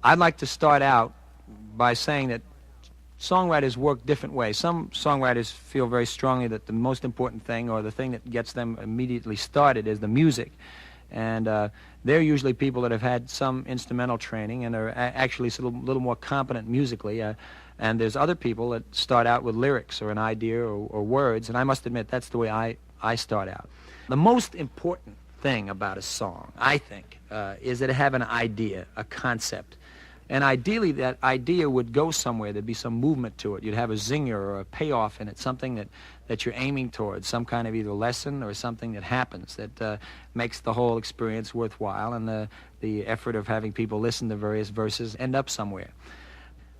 I'd like to start out by saying that songwriters work different ways. Some songwriters feel very strongly that the most important thing, or the thing that gets them immediately started, is the music. And they're usually people that have had some instrumental training and are actually a little more competent musically. And there's other people that start out with lyrics or an idea or words, and I must admit that's the way I start out. The most important thing about a song, I think, is that it have an idea, a concept. And ideally, that idea would go somewhere. There'd be some movement to it. You'd have a zinger or a payoff in it, something that you're aiming towards, some kind of either lesson or something that happens that makes the whole experience worthwhile, and the effort of having people listen to various verses end up somewhere.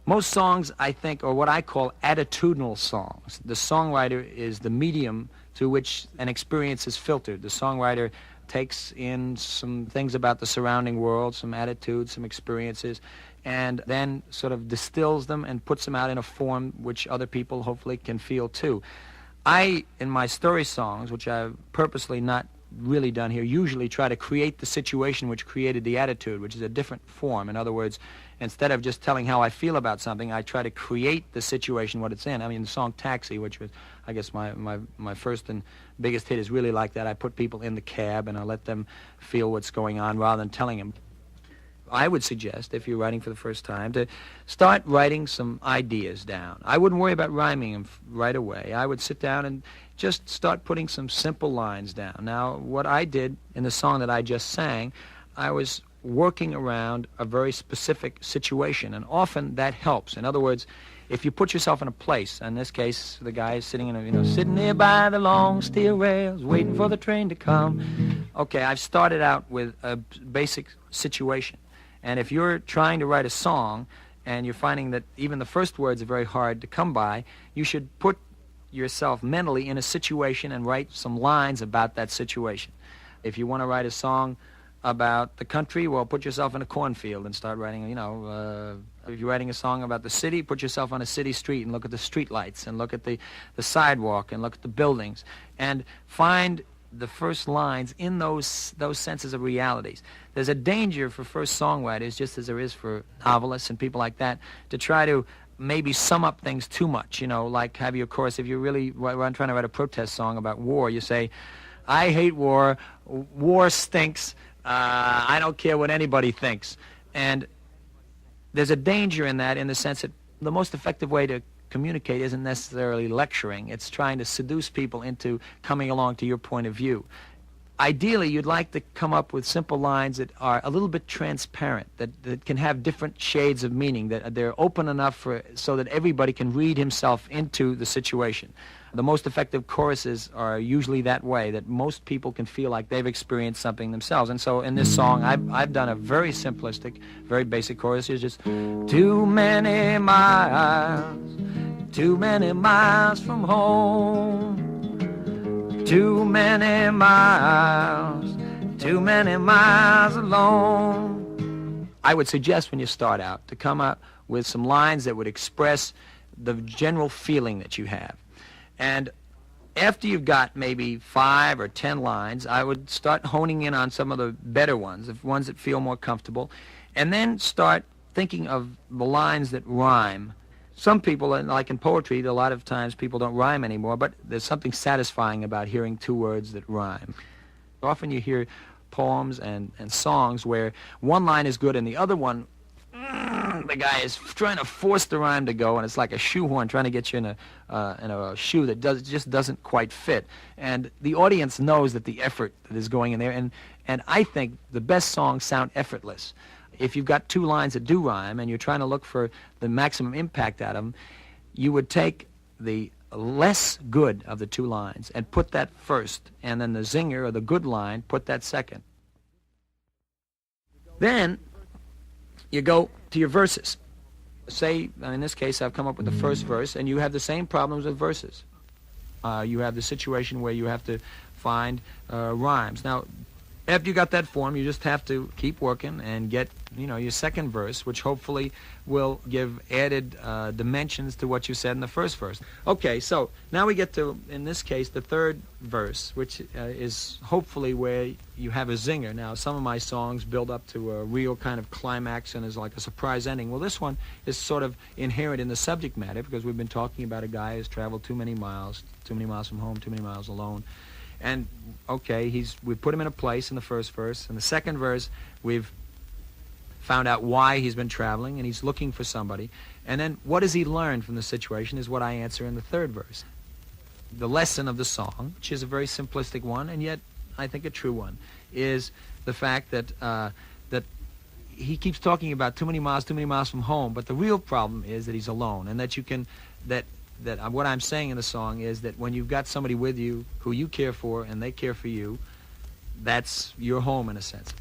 Most songs, I think, are what I call attitudinal songs. The songwriter is the medium through which an experience is filtered. The songwriter takes in some things about the surrounding world, some attitudes, some experiences, and then sort of distills them and puts them out in a form which other people hopefully can feel too. I, in my story songs, which I've purposely not really done here, usually try to create the situation which created the attitude, which is a different form. In other words, instead of just telling how I feel about something, I try to create the situation, what it's in. I mean, the song Taxi, which was, I guess, my first and biggest hit, is really like that. I put people in the cab and I let them feel what's going on rather than telling them. I would suggest, if you're writing for the first time, to start writing some ideas down. I wouldn't worry about rhyming them right away. I would sit down and just start putting some simple lines down. Now, what I did in the song that I just sang, I was working around a very specific situation, and often that helps. In other words, if you put yourself in a place, in this case, the guy is sitting in a, sitting there by the long steel rails, waiting for the train to come. Okay, I've started out with a basic situation. And if you're trying to write a song and you're finding that even the first words are very hard to come by, you should put yourself mentally in a situation and write some lines about that situation. If you want to write a song about the country, well, put yourself in a cornfield and start writing, if you're writing a song about the city, put yourself on a city street and look at the street lights and look at the sidewalk and look at the buildings and find the first lines in those senses of realities. There's a danger for first songwriters, just as there is for novelists and people like that, to try to maybe sum up things too much, like have your chorus. If you're really trying to write a protest song about war, you say, I hate war, war stinks, I don't care what anybody thinks. And there's a danger in that, in the sense that the most effective way to communicate isn't necessarily lecturing. It's trying to seduce people into coming along to your point of view. Ideally, you'd like to come up with simple lines that are a little bit transparent, that can have different shades of meaning, that they're open enough so that everybody can read himself into the situation. The most effective choruses are usually that way, that most people can feel like they've experienced something themselves. And so in this song, I've done a very simplistic, very basic chorus. It's just, too many miles from home, too many miles alone. I would suggest when you start out to come up with some lines that would express the general feeling that you have. And after you've got maybe 5 or 10 lines, I would start honing in on some of the better ones, the ones that feel more comfortable, and then start thinking of the lines that rhyme. Some people, like in poetry, a lot of times people don't rhyme anymore, but there's something satisfying about hearing 2 words that rhyme. Often you hear poems and songs where one line is good and the other one, the guy is trying to force the rhyme to go, and it's like a shoehorn trying to get you in a shoe that just doesn't quite fit. And the audience knows that the effort that is going in there, and I think the best songs sound effortless. If you've got 2 lines that do rhyme and you're trying to look for the maximum impact out of them, you would take the less good of the 2 lines and put that first, and then the zinger or the good line, put that second. Then you go to your verses. Say, in this case, I've come up with the first verse, and you have the same problems with verses. You have the situation where you have to find rhymes. Now, After you got that form, you just have to keep working and get, your second verse, which hopefully will give added dimensions to what you said in the first verse. Okay, so now we get to, in this case, the third verse, which is hopefully where you have a zinger. Now, some of my songs build up to a real kind of climax and is like a surprise ending. Well, this one is sort of inherent in the subject matter because we've been talking about a guy who's traveled too many miles from home, too many miles alone. And, okay, we put him in a place in the first verse. In the second verse, we've found out why he's been traveling, and he's looking for somebody. And then what does he learn from the situation is what I answer in the third verse. The lesson of the song, which is a very simplistic one, and yet I think a true one, is the fact that that he keeps talking about too many miles from home, but the real problem is that he's alone, and that what I'm saying in the song is that when you've got somebody with you who you care for and they care for you, that's your home in a sense.